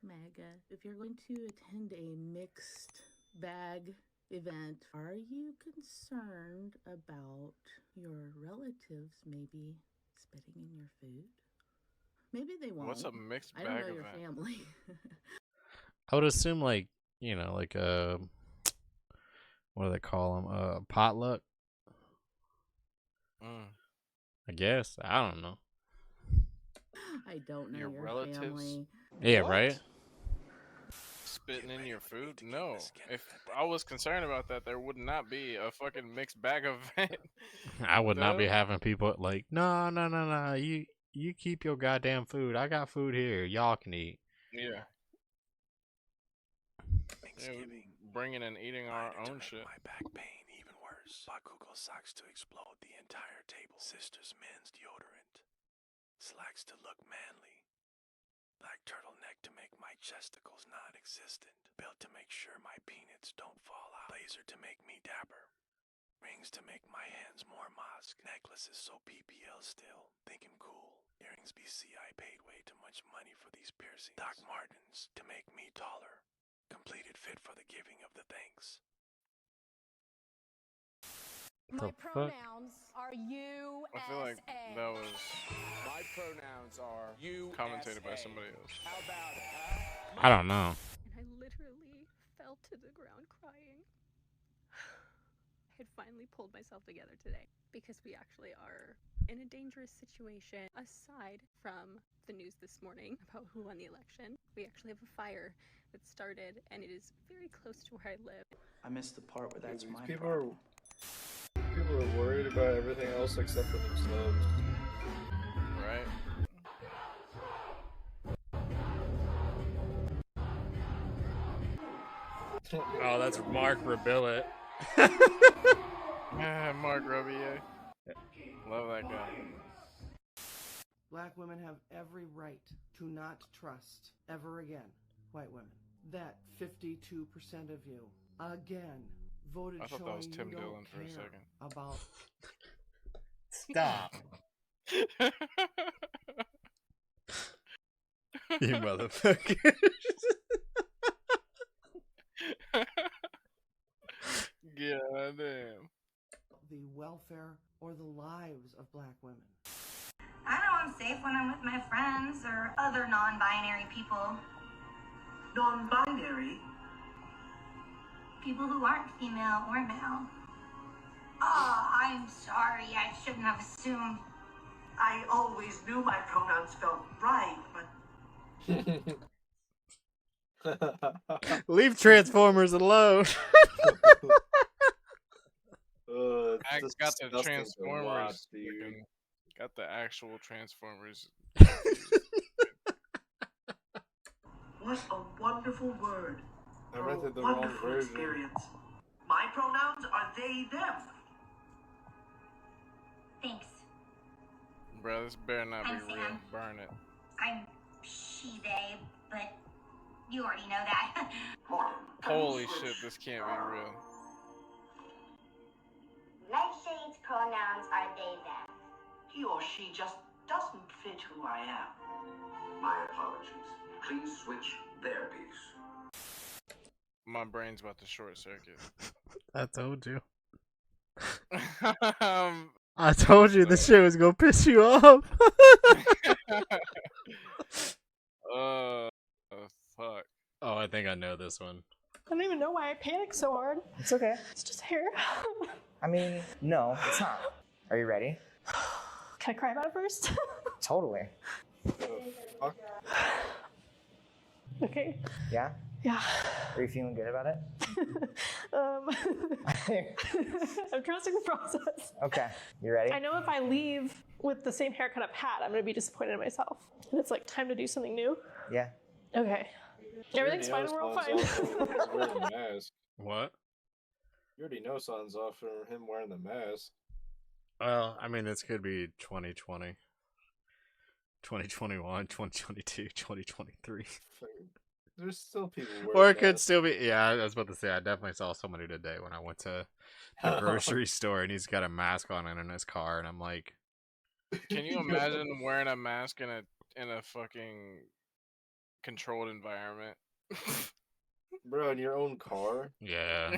MAGA, if you're going to attend a mixed bag event, are you concerned about your relatives maybe spitting in your food? Maybe they won't. What's a mixed I don't bag know your event? family. I would assume like like a what do they call them? Potluck. I guess I don't know. I don't know Your your relatives? family. Yeah, What? right. Spitting in your food? No. If I was concerned about that, there would not be a fucking mixed bag event. I would not be Duh. having people like, no. You keep your goddamn food. I got food here. Y'all can eat. Yeah. Thanksgiving. Bringing and eating our own shit. My back pain even worse. Bakugo socks to explode the entire table. Sister's men's deodorant. Slacks to look manly. Black turtleneck to make my chesticles non-existent. Belt to make sure my peanuts don't fall out. Blazer to make me dapper. Rings to make my hands more mosque. Necklaces so PPL still. Think him cool. Earrings BC I paid way too much money for these piercings. Doc Martens to make me taller. Completed fit for the giving of the thanks. My pronouns are USA. I feel like that was My pronouns are you. commentated by somebody else. How about it, huh? I don't know. And I literally fell to the ground crying. I had finally pulled myself together today because we actually are in a dangerous situation. Aside from the news this morning about who won the election, we actually have a fire that started and it is very close to where I live. I missed the part where that's my People problem. are worried about everything else except for themselves. Right? Oh, that's Mark Rabillet. Mark Robier. Love that guy. Black women have every right to not trust, ever again, white women. That 52% of you, again, voted I thought showing that was Tim you don't Dillon for a care second. about... Stop. You motherfucker. God damn. the welfare or the lives of black women. I know I'm safe when I'm with my friends or other non-binary people. Non-binary? People who aren't female or male. Oh, I'm sorry. I shouldn't have assumed. I always knew my pronouns felt right, but... Leave Transformers alone. I got the disgusting to Transformers. watch, dude. Got the actual Transformers. What a wonderful word. I rented the wonderful wrong version. experience. My pronouns are they, them. Thanks. Bro, this better not I'm be real. Sam. Burn it. I'm she, they, but you already know that. Holy shit, this can't be real. Nightshade's pronouns are they, them. He or she just doesn't fit who I am. My apologies. Please switch therapies. My brain's about to short circuit. I told you. um, I told you this shit was gonna piss you off. Fuck. Oh, I think I know this one. I don't even know why I panicked so hard. It's okay. It's just hair. I mean, no, it's not. Are you ready? Can I cry about it first? Totally. Fuck. Okay. Yeah? Yeah. Are you feeling good about it? I'm trusting the process. Okay, you ready? I know if I leave with the same haircut I've had, I'm gonna be disappointed in myself. And it's like time to do something new. Yeah. Okay. Everything's fine. We're all fine. Wearing the mask. What? You already know something's off from him wearing the mask. Well, I mean, this could be 2020, 2021, 2022, 2023. There's still people wearing Or it could masks. still be, yeah, I was about to say, I definitely saw somebody today when I went to the grocery store and he's got a mask on and in his car, and I'm like... Can you imagine wearing a mask in a fucking controlled environment. Bro, in your own car? Yeah.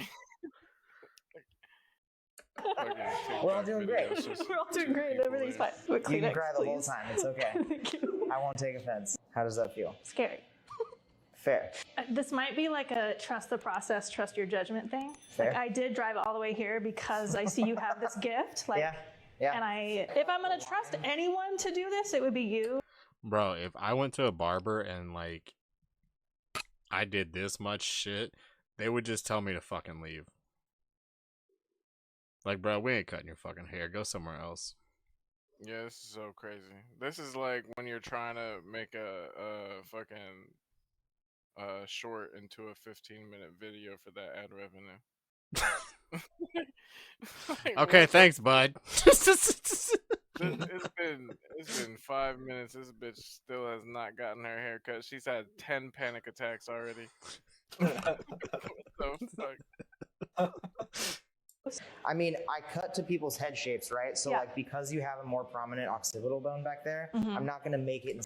We're all doing great. We're all doing great. Everything's fine. You can cry the whole time. It's okay. Thank you. I won't take offense. How does that feel? Scary. Fair. This might be like a trust the process, trust your judgment thing. Fair. Like I did drive all the way here because I see you have this gift. Like, yeah. And if I'm gonna trust anyone to do this, it would be you. Bro, if I went to a barber and like I did this much shit, they would just tell me to fucking leave. Like, bro, we ain't cutting your fucking hair. Go somewhere else. Yeah, this is so crazy. This is like when you're trying to make a fucking short into a 15-minute video for that ad revenue. Like, Okay, thanks, bud. It's been 5 minutes. This bitch still has not gotten her hair cut. She's had 10 panic attacks already. What the fuck? I mean, I cut to people's head shapes, right? So, like, because you have a more prominent occipital bone back there, I'm not going to make it.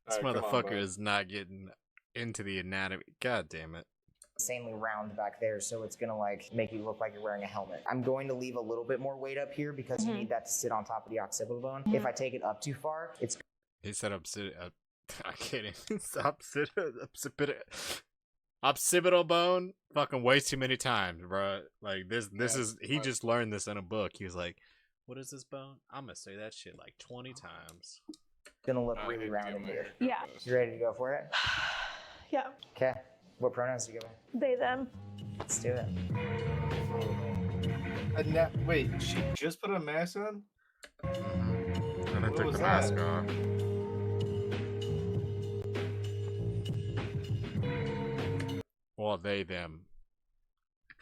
This motherfucker is not getting into the anatomy. God damn it. Insanely round back there, so it's going to, like, make you look like you're wearing a helmet. I'm going to leave a little bit more weight up here because you need that to sit on top of the occipital bone. If I take it up too far, it's... He said I can't even. Occipital bone, fucking way too many times, bro. Like this is he just learned this in a book. He was like, "What is this bone?" I'm gonna say that shit like 20 times. Gonna look really round in here. Yeah. You ready to go for it? Yeah. Okay. What pronouns do you go by? They, them. Let's do it. Wait, she just put a mask on? And then took the mask off. Well, they, them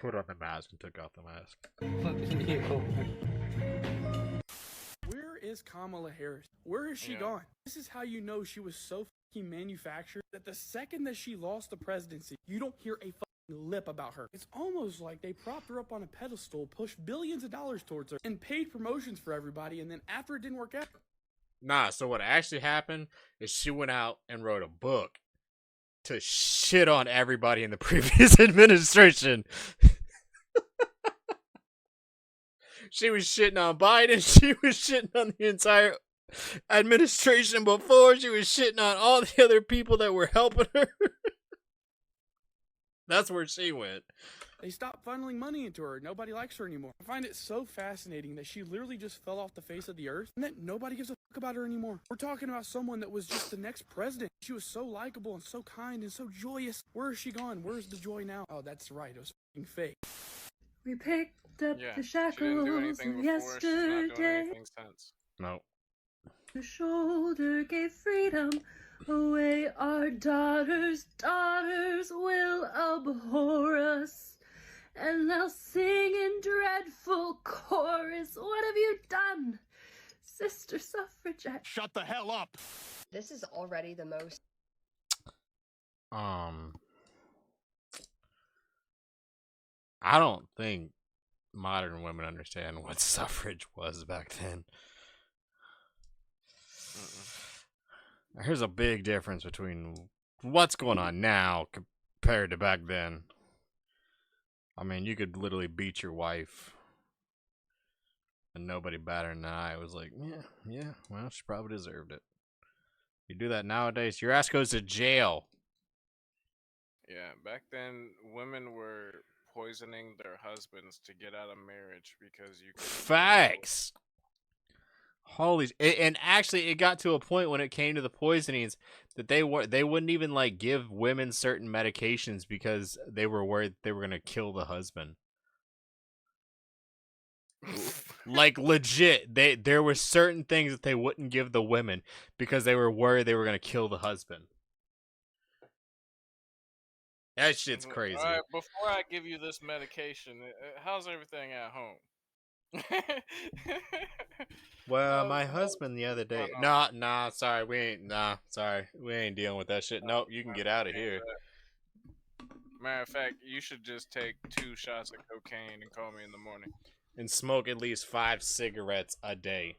put on the mask and took off the mask. Where is Kamala Harris? Where is she gone? This is how you know she was so fucking manufactured that the second that she lost the presidency, you don't hear a fucking lip about her. It's almost like they propped her up on a pedestal, pushed billions of dollars towards her, and paid promotions for everybody, and then after it didn't work out... Nah, so what actually happened is she went out and wrote a book to shit on everybody in the previous administration. She was shitting on Biden. She was shitting on the entire administration before. She was shitting on all the other people that were helping her. That's where she went. They stopped funneling money into her. Nobody likes her anymore. I find it so fascinating that she literally just fell off the face of the earth and that nobody gives a fuck about her anymore. We're talking about someone that was just the next president. She was so likable and so kind and so joyous. Where is she gone? Where's the joy now? Oh, that's right. It was fucking fake. We picked up the shackles She didn't do anything before. yesterday. She's not doing anything since. No. The shoulder gave freedom away. Our daughters will abhor us. And they'll sing in dreadful chorus. What have you done, Sister Suffragette? Shut the hell up! This is already the most... I don't think modern women understand what suffrage was back then. Here's a big difference between what's going on now compared to back then. I mean, you could literally beat your wife and nobody better than I was like, yeah, well, she probably deserved it. You do that nowadays, your ass goes to jail. Yeah, back then, women were poisoning their husbands to get out of marriage because you could... Facts! Holy... And actually, it got to a point when it came to the poisonings that they wouldn't even, like, give women certain medications because they were worried they were going to kill the husband. Like, legit. There were certain things that they wouldn't give the women because they were worried they were going to kill the husband. That shit's crazy. All right, before I give you this medication, how's everything at home? Well, my husband the other day... sorry, we ain't dealing with that shit. Nope, you can get out of here. Matter of fact, you should just take 2 shots of cocaine and call me in the morning. And smoke at least 5 cigarettes a day.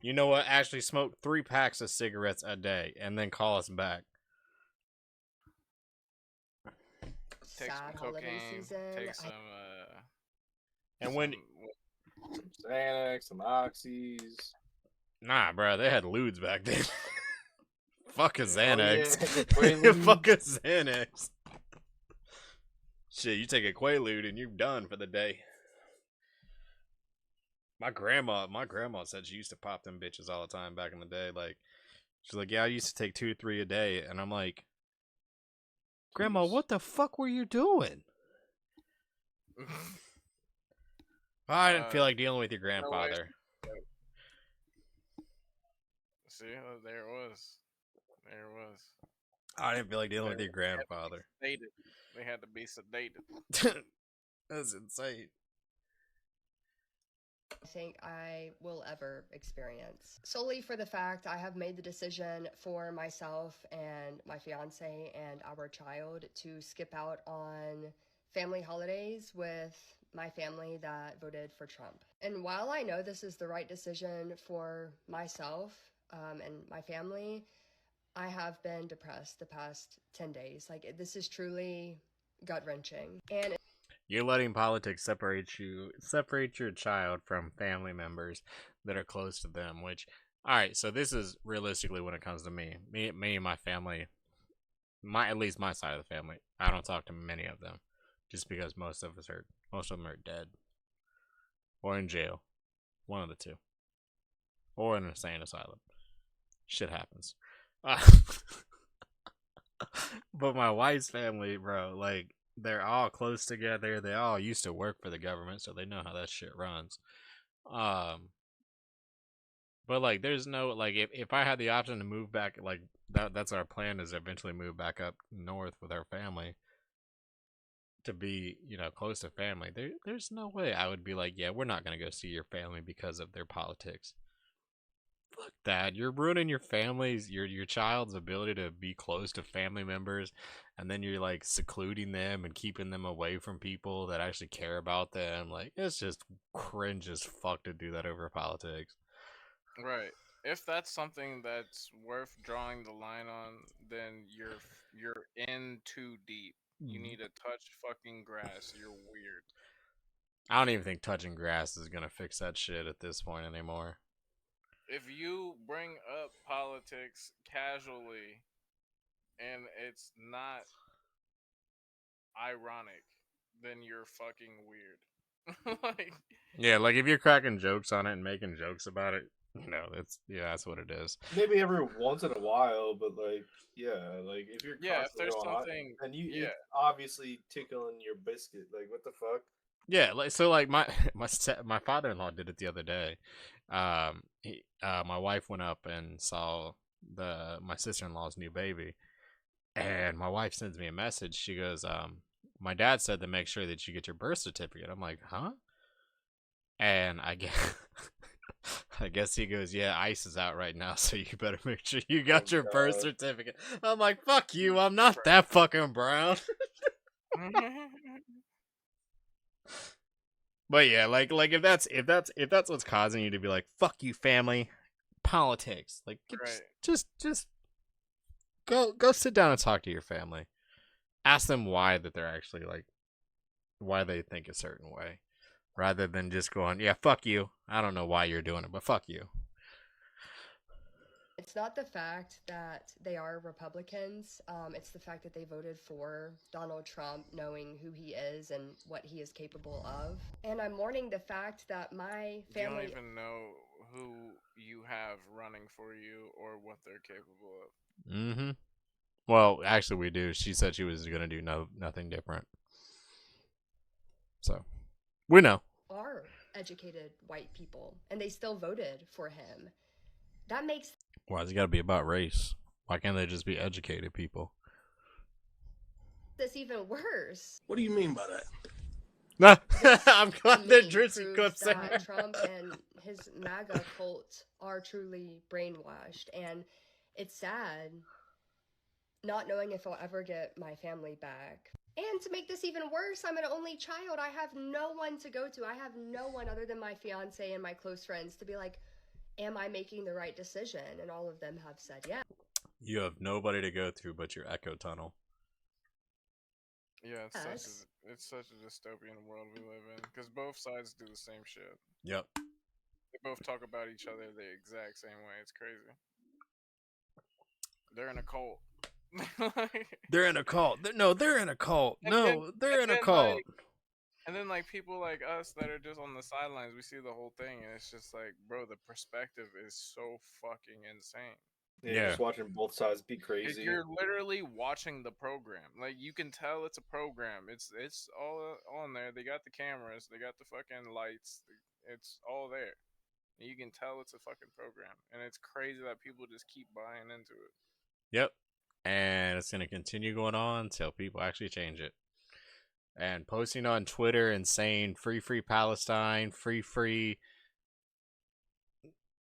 You know what? Actually, smoke 3 packs of cigarettes a day, and then call us back. Take Sad some holiday cocaine. season. Take some. And when Some Xanax, some Oxys. nah, bro, they had lewds back then. Fuck a Oh, Xanax. yeah. Quaaludes. Fuck a Xanax. Shit, you take a Quaalude and you're done for the day. My grandma said she used to pop them bitches all the time back in the day. Like, she's like, yeah, I used to take 2 to 3 a day, and I'm like, Grandma, what the fuck were you doing? I didn't feel like dealing with your grandfather. See, there it was. There it was. I didn't feel like dealing with your grandfather. They had to be sedated. That's insane. I think I will ever experience. Solely for the fact I have made the decision for myself and my fiance and our child to skip out on family holidays with my family that voted for Trump. And while I know this is the right decision for myself and my family, I have been depressed the past 10 days. Like, this is truly gut-wrenching. And you're letting politics separate your child from family members that are close to them, which, all right, so this is realistically when it comes to me and my family, at least my side of the family, I don't talk to many of them just because most of them are dead or in jail, one of the two, or in an insane asylum. Shit happens. But my wife's family, bro, like, they're all close together. They all used to work for the government, so they know how that shit runs. But like, there's no, like, if I had the option to move back, like, that's our plan, is eventually move back up north with our family to be, close to family. There's no way I would be like, yeah, we're not gonna go see your family because of their politics. Fuck that. You're ruining your family's, your child's ability to be close to family members, and then you're like secluding them and keeping them away from people that actually care about them. Like, it's just cringe as fuck to do that over politics. Right. If that's something that's worth drawing the line on, then you're in too deep. You need to touch fucking grass. You're weird. I don't even think touching grass is gonna fix that shit at this point anymore. If you bring up politics casually and it's not ironic, then you're fucking weird. Like, yeah, like if you're cracking jokes on it and making jokes about it, that's what it is. Maybe every once in a while, but like, yeah, like if you're if there's hot, something, and it's obviously tickling your biscuit. Like, what the fuck? Yeah, like, so like my father-in-law did it the other day. My wife went up and saw my sister-in-law's new baby, and my wife sends me a message. She goes, my dad said to make sure that you get your birth certificate. I'm like, huh? And I guess he goes, yeah, ICE is out right now, so you better make sure you got your birth certificate. I'm like, fuck you, I'm not that fucking brown. But yeah, like if that's what's causing you to be like, fuck you, family, politics, like, just go sit down and talk to your family. Ask them why they're actually like, why they think a certain way, rather than just going, yeah, fuck you. I don't know why you're doing it, but fuck you. It's not the fact that they are Republicans. It's the fact that they voted for Donald Trump, knowing who he is and what he is capable of. And I'm mourning the fact that my family... You don't even know who you have running for you or what they're capable of. Mm-hmm. Well, actually, we do. She said she was going to do nothing different. So, we know. Are educated white people, and they still voted for him. That makes... Why has it got to be about race? Why can't they just be educated people? This even worse. What do you mean by that? No, I'm glad that Drizzy clips that Trump and his MAGA cult are truly brainwashed, and it's sad not knowing if I'll ever get my family back. And to make this even worse, I'm an only child. I have no one to go to. I have no one other than my fiance and my close friends to be like, am I making the right decision? And all of them have said yes. You have nobody to go through but your echo tunnel. Yeah, it's such a dystopian world we live in because both sides do the same shit. Yep. They both talk about each other the exact same way. It's crazy. They're in a cult. They're in a cult. They're in a cult. They're in a then, cult. And then, like, people like us that are just on the sidelines, we see the whole thing, and it's just like, bro, the perspective is so fucking insane. Yeah, just watching both sides be crazy. You're literally watching the program. Like, you can tell it's a program. It's all on there. They got the cameras. They got the fucking lights. It's all there. And you can tell it's a fucking program. And it's crazy that people just keep buying into it. Yep. And it's going to continue going on until people actually change it. And posting on Twitter and saying free Palestine, free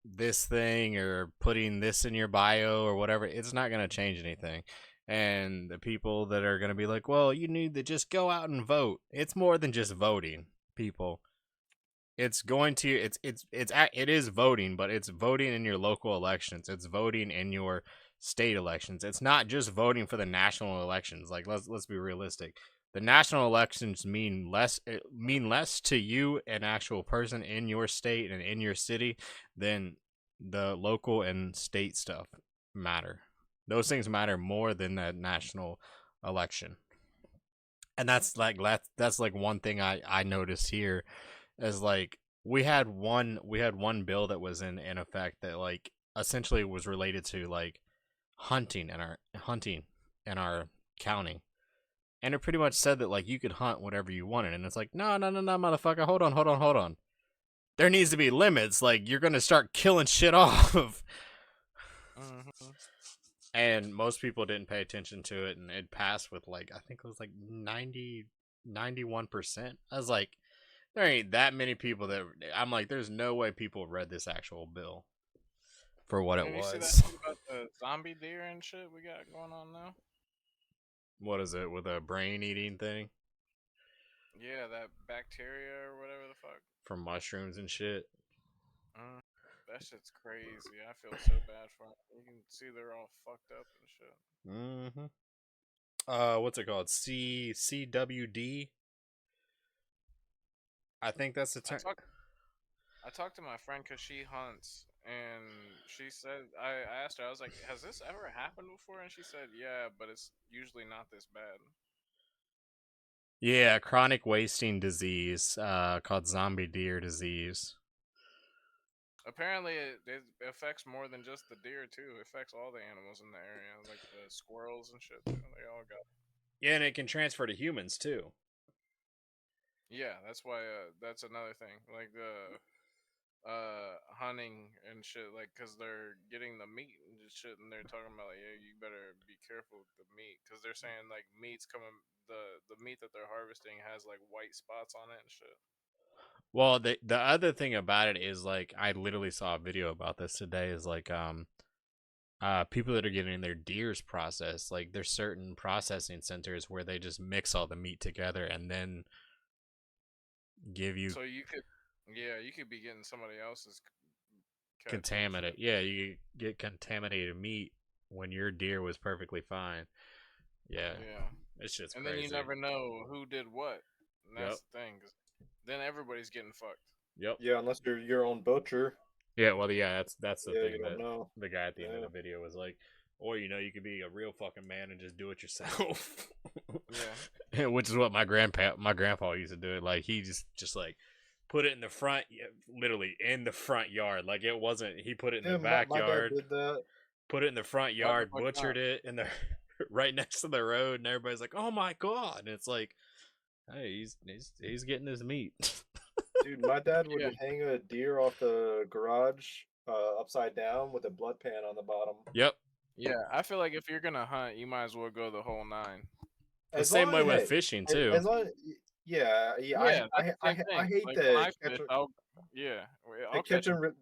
this thing, or putting this in your bio or whatever, it's not going to change anything. And the people that are going to be like, well, you need to just go out and vote. It's more than just voting, people. It's going to it is voting, but it's voting in your local elections. It's voting in your state elections. It's not just voting for the national elections. Like, let's be realistic. The national elections mean less to you, an actual person in your state and in your city, than the local and state stuff matter. Those things matter more than the national election. And that's like one thing I noticed here is, like, we had one bill that was in effect that, like, essentially was related to, like, hunting in our county. And it pretty much said that, like, you could hunt whatever you wanted. And it's like, no, motherfucker, hold on. There needs to be limits. Like, you're going to start killing shit off. Mm-hmm. And most people didn't pay attention to it. And it passed with, like, I think it was like 91%. I was like, there ain't that many people that... I'm like, there's no way people read this actual bill for what it was. You see that shit about the zombie deer and shit we got going on now? What is it, with a brain eating thing? Yeah, that bacteria or whatever the fuck. From mushrooms and shit. That shit's crazy. I feel so bad for them. You can see they're all fucked up and shit. Mm-hmm. What's it called? CWD? I think that's the term. I talked to my friend because she hunts, and she said, I asked her, I was like, has this ever happened before? And she said, yeah, but it's usually not this bad. Yeah, chronic wasting disease, called zombie deer disease. Apparently, it affects more than just the deer, too. It affects all the animals in the area, like the squirrels and shit, too. They all got it. Yeah, and it can transfer to humans, too. Yeah, that's why, that's another thing. Like, the hunting and shit, like, because they're getting the meat and shit, and they're talking about, like, yeah, you better be careful with the meat, because they're saying, like, meat's coming, the meat that they're harvesting has, like, white spots on it and shit. Well, the other thing about it is, like, I literally saw a video about this today, is, like, people that are getting their deers processed, like, there's certain processing centers where they just mix all the meat together and then give you... So you could be getting somebody else's contaminated. Yeah, you get contaminated meat when your deer was perfectly fine. Yeah. It's just and crazy. Then you never know who did what. And that's the thing. 'Cause then everybody's getting fucked. Yep. Yeah, unless you're your own butcher. Yeah, well, yeah, that's the thing that know. The guy at the end of the video was like, or, you could be a real fucking man and just do it yourself. Yeah. Which is what my grandpa used to do. It. Like, he just like put it in the front, literally in the front yard. Like, it wasn't, he put it in the backyard. My dad did that. Put it in the front yard, butchered it in the right next to the road, and everybody's like, "Oh my god!" And it's like, hey, he's getting his meat. Dude, my dad would hang a deer off the garage upside down with a blood pan on the bottom. Yep. Yeah, I feel like if you're gonna hunt, you might as well go the whole 9. The same way with fishing too. As long, I hate like, the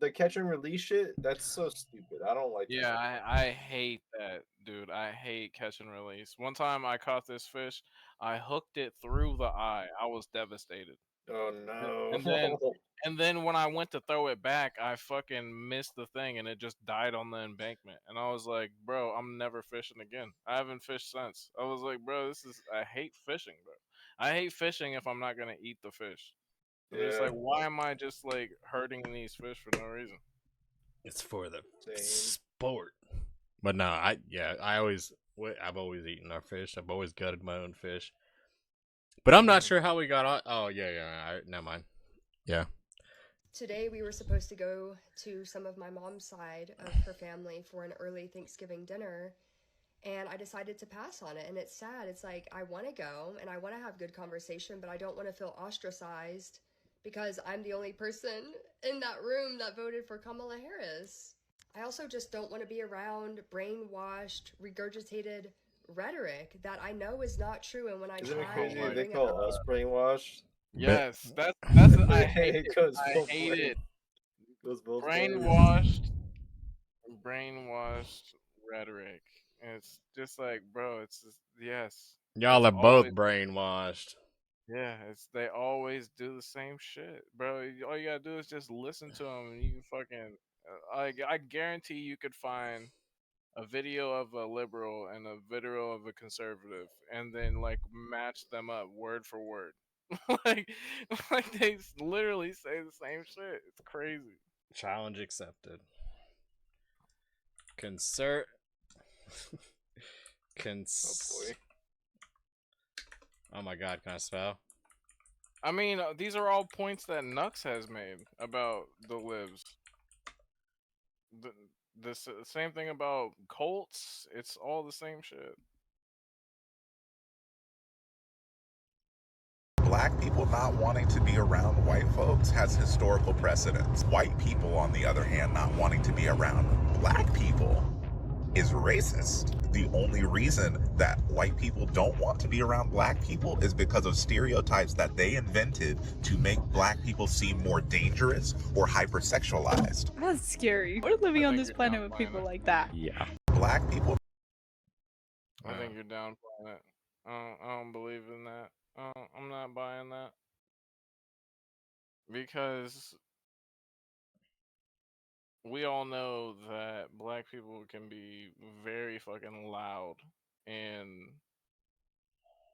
the catch and release shit. That's so stupid. I don't like. Yeah, I hate that, dude. I hate catch and release. One time I caught this fish, I hooked it through the eye. I was devastated. Oh no. And then when I went to throw it back, I fucking missed the thing and it just died on the embankment. And I was like, bro, I'm never fishing again. I haven't fished since. I was like, bro, I hate fishing, bro. I hate fishing if I'm not gonna eat the fish. I'm just Yeah. like, why am I just like hurting these fish for no reason? It's for the Same. sport. But no, I've always eaten our fish. I've always gutted my own fish. But I'm not sure how we got on. Oh yeah. Never mind. Yeah. Today we were supposed to go to some of my mom's side of her family for an early Thanksgiving dinner, and I decided to pass on it. And it's sad. It's like I want to go and I want to have good conversation, but I don't want to feel ostracized because I'm the only person in that room that voted for Kamala Harris. I also just don't want to be around brainwashed, regurgitated rhetoric that I know is not true. And when I Isn't it try crazy and they bring call us brainwashed? Yes, that's I hate it. I hate it. Goes both Brainwashed rhetoric. It's just like, bro, it's just, yes. Y'all It's are both always, brainwashed. yeah, they always do the same shit, bro. All you gotta do is just listen to them, and you can fucking. I guarantee you could find a video of a liberal and a video of a conservative, and then like match them up word for word, like like they literally say the same shit. It's crazy. Challenge accepted. Concert. Oh my god, can I spell? I mean, these are all points that Nux has made about the libs. The same thing about Colts. It's all the same shit. Black people not wanting to be around white folks has historical precedence. White people, on the other hand, not wanting to be around black people is racist. The only reason that white people don't want to be around black people is because of stereotypes that they invented to make black people seem more dangerous or hypersexualized. That's scary. We're living on this planet with people like that. Yeah. Black people. I think you're downplaying it. I don't believe in that. I'm not buying that because we all know that black people can be very fucking loud and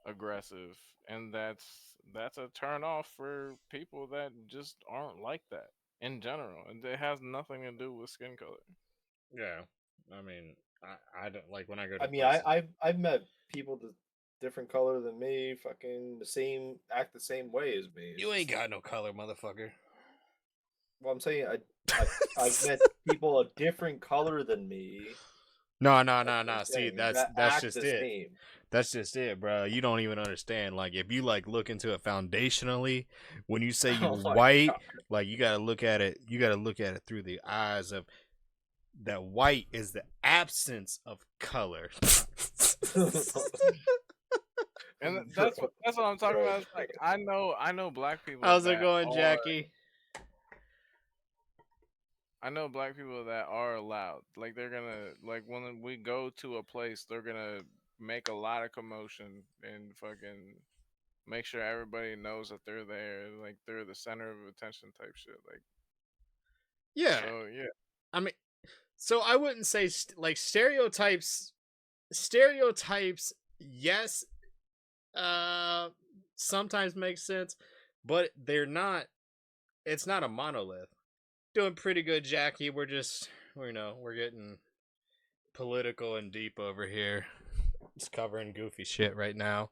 aggressive, and that's a turn off for people that just aren't like that in general, and it has nothing to do with skin color. Yeah, I mean, I don't like when I go to. I mean, places. I've met people different color than me, fucking act the same way as me. You ain't got no color, motherfucker. Well, I'm saying I've met people a different color than me. No. See, that's just it. Same. That's just it, bro. You don't even understand. Like, if you like look into it foundationally, when you say you white, like you gotta look at it. You gotta look at it through the eyes of that. White is the absence of color. And that's what I'm talking about. It's like I know black people. How's it going, Jackie? I know black people that are loud. Like they're gonna when we go to a place, they're gonna make a lot of commotion and fucking make sure everybody knows that they're there. Like they're the center of attention type shit. Like yeah. So yeah. I mean, so I wouldn't say like stereotypes. Stereotypes, yes, sometimes make sense, but they're not. It's not a monolith. Doing pretty good, Jackie. We're just, we're getting political and deep over here. Just covering goofy shit right now.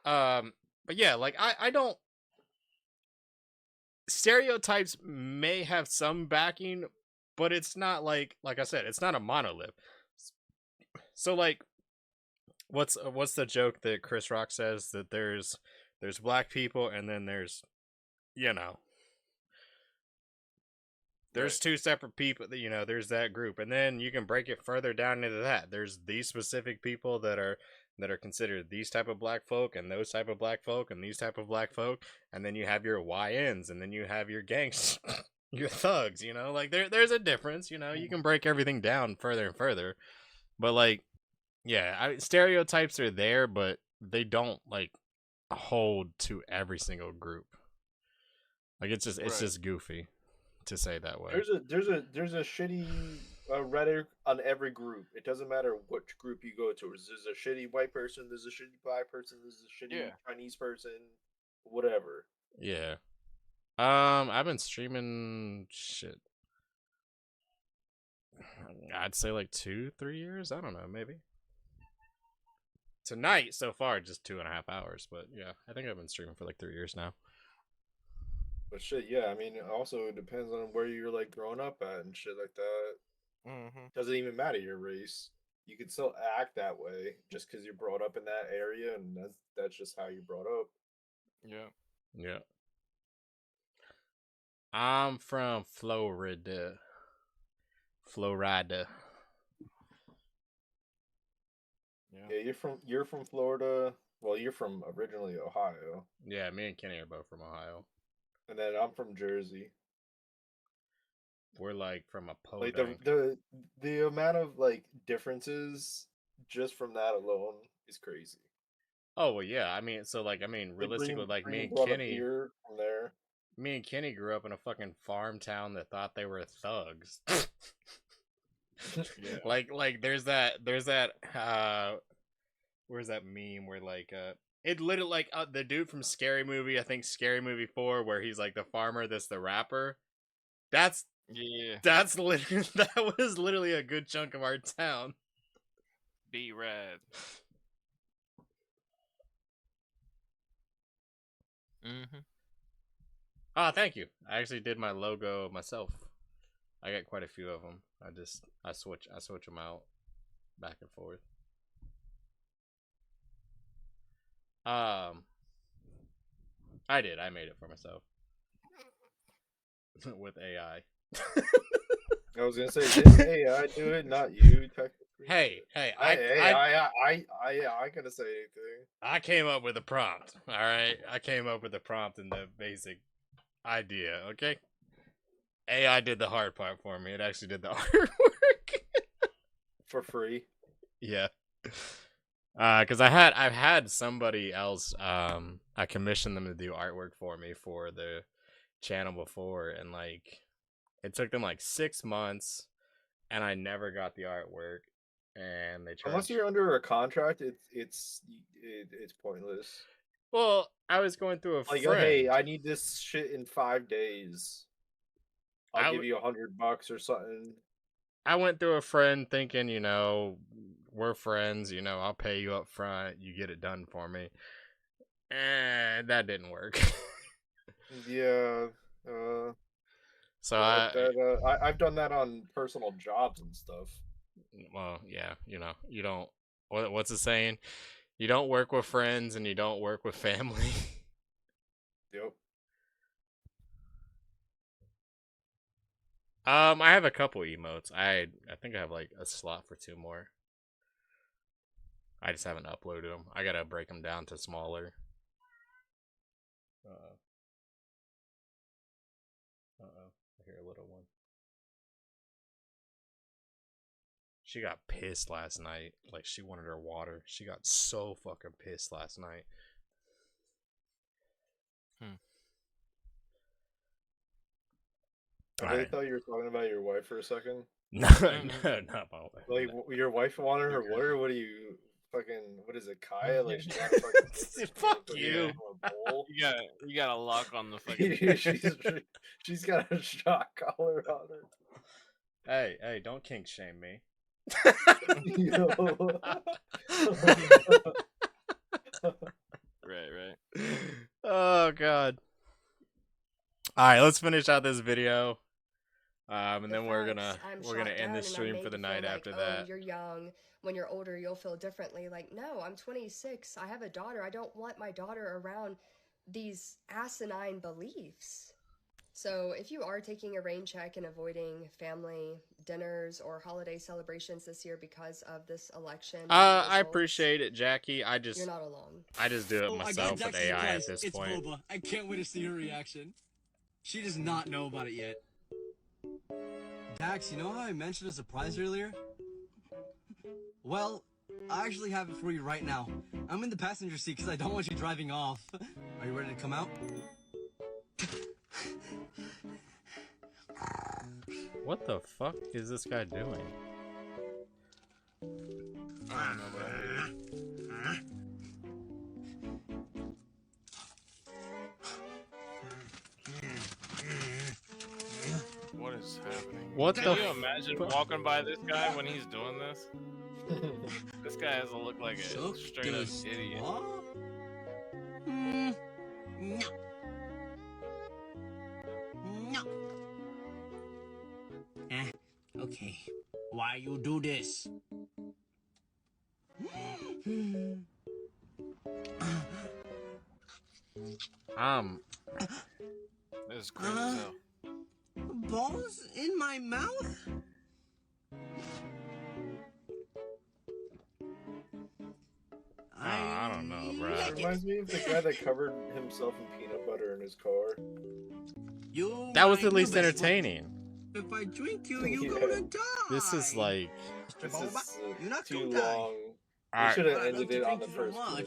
But yeah, like I don't. Stereotypes may have some backing, but it's not like I said, it's not a monolith. So like, what's the joke that Chris Rock says that there's black people and then there's, there's two separate people that, there's that group, and then you can break it further down into that. There's these specific people that are considered these type of black folk and those type of black folk and these type of black folk, and then you have your YNs, and then you have your gangs, your thugs, like there's a difference, you can break everything down further and further. But like, yeah, stereotypes are there, but they don't like hold to every single group. Like it's just goofy to say that way. There's a shitty Reddit on every group. It doesn't matter which group you go to. There's a shitty white person. There's a shitty black person. There's a shitty Chinese person. Whatever. Yeah. I've been streaming shit. I'd say like 2-3 years. I don't know, maybe. Tonight so far, just 2.5 hours. But yeah, I think I've been streaming for like 3 years now. But shit, yeah. I mean, also it depends on where you're like growing up at and shit like that. Doesn't even matter your race. You can still act that way just because you're brought up in that area, and that's just how you're brought up. Yeah. Yeah. I'm from Florida. Florida. Yeah, you're from Florida. Well, you're from originally Ohio. Yeah, me and Kenny are both from Ohio. And then I'm from Jersey. We're like from a Like podunk. the amount of like differences just from that alone is crazy. Oh well, yeah. I mean, realistically, like me and Kenny from there. Me and Kenny grew up in a fucking farm town that thought they were thugs. Yeah. Like there's that where's that meme where like it literally like the dude from Scary Movie, I think Scary Movie 4, where he's like the farmer that's the rapper. That's literally that was literally a good chunk of our town. Be rad. Oh, thank you. I actually did my logo myself. I got quite a few of them. I switch them out back and forth. I made it for myself with AI. I was gonna say, didn't AI do it, not you? Technically. Hey, I couldn't say anything. I came up with a prompt. All right, I came up with a prompt and the basic idea. Okay, AI did the hard part for me. It actually did the artwork for free. Yeah. Because I've had somebody else. I commissioned them to do artwork for me for the channel before, and like it took them like 6 months, and I never got the artwork. And they unless you're under a contract, it's pointless. Well, I was going through a like, friend. Hey, I need this shit in 5 days. I'll give you $100 or something. I went through a friend thinking, you know, we're friends, you know, I'll pay you up front, you get it done for me. And that didn't work. Yeah. So I've done that on personal jobs and stuff. Well, yeah, you know, you don't. What's it saying? You don't work with friends and you don't work with family. Yep. I have a couple emotes. I think I have like a slot for 2 more. I just haven't uploaded them. I gotta break them down to smaller. I hear a little one. She got pissed last night. Like, she wanted her water. She got so fucking pissed last night. I thought you were talking about your wife for a second. No, not my wife. Like, your wife wanted her water? What are you, fucking, what is it, Kaya? Like, she got fucking... Fuck you. You got a lock on the fucking... she's got a shock collar on her. Hey, don't kink shame me. Right. Oh god. All right, let's finish out this video, and then we're gonna end the stream for the night after that. You're young. When you're older, you'll feel differently. Like, no, I'm 26. I have a daughter. I don't want my daughter around these asinine beliefs. So if you are taking a rain check and avoiding family dinners or holiday celebrations this year because of this election, I appreciate it, Jackie. You're not alone. I just do it myself with AI at this point. It's Boba. I can't wait to see her reaction. She does not know about it yet. Dax, you know how I mentioned a surprise earlier? Well, I actually have it for you right now. I'm in the passenger seat because I don't want you driving off. Are you ready to come out? What the fuck is this guy doing? I don't know, but I hate it. What is happening? What Can the you imagine walking by this guy when he's doing this? This guy has to look like a straight up idiot. Okay, why you do this? This is cringe as hell. Balls in my mouth? I don't know, bro. It reminds me of the guy that covered himself in peanut butter in his car. That was at least entertaining. If I drink you, you're gonna die. This is like... This is You're not too gonna die. long. We Alright. should have ended it on the first one.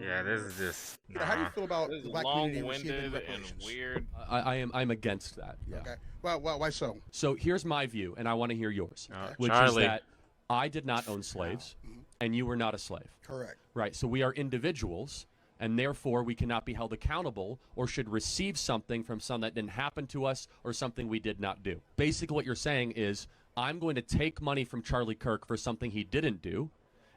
Yeah, this is just... How do you feel about This the is black community receiving long-winded and reparations? weird. I'm against that. Yeah. Okay. Well, why so? So here's my view, and I want to hear yours, which Charlie. is that I did not own slaves, and you were not a slave. Correct. Right. So we are individuals, and therefore we cannot be held accountable or should receive something from something that didn't happen to us or something we did not do. Basically, what you're saying is I'm going to take money from Charlie Kirk for something he didn't do,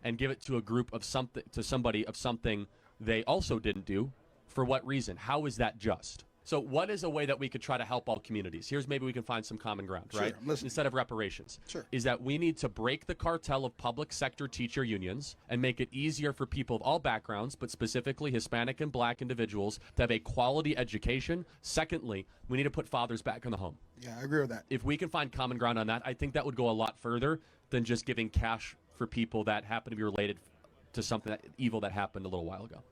and give it to a group of something to somebody of something they also didn't do. For what reason? How is that just? So what is a way that we could try to help all communities? Here's maybe we can find some common ground, Sure, right? I'm listening. Instead of reparations. Sure. Is that we need to break the cartel of public sector teacher unions and make it easier for people of all backgrounds, but specifically Hispanic and black individuals, to have a quality education. Secondly, we need to put fathers back in the home. Yeah, I agree with that. If we can find common ground on that, I think that would go a lot further than just giving cash for people that happen to be related to something evil that happened a little while ago.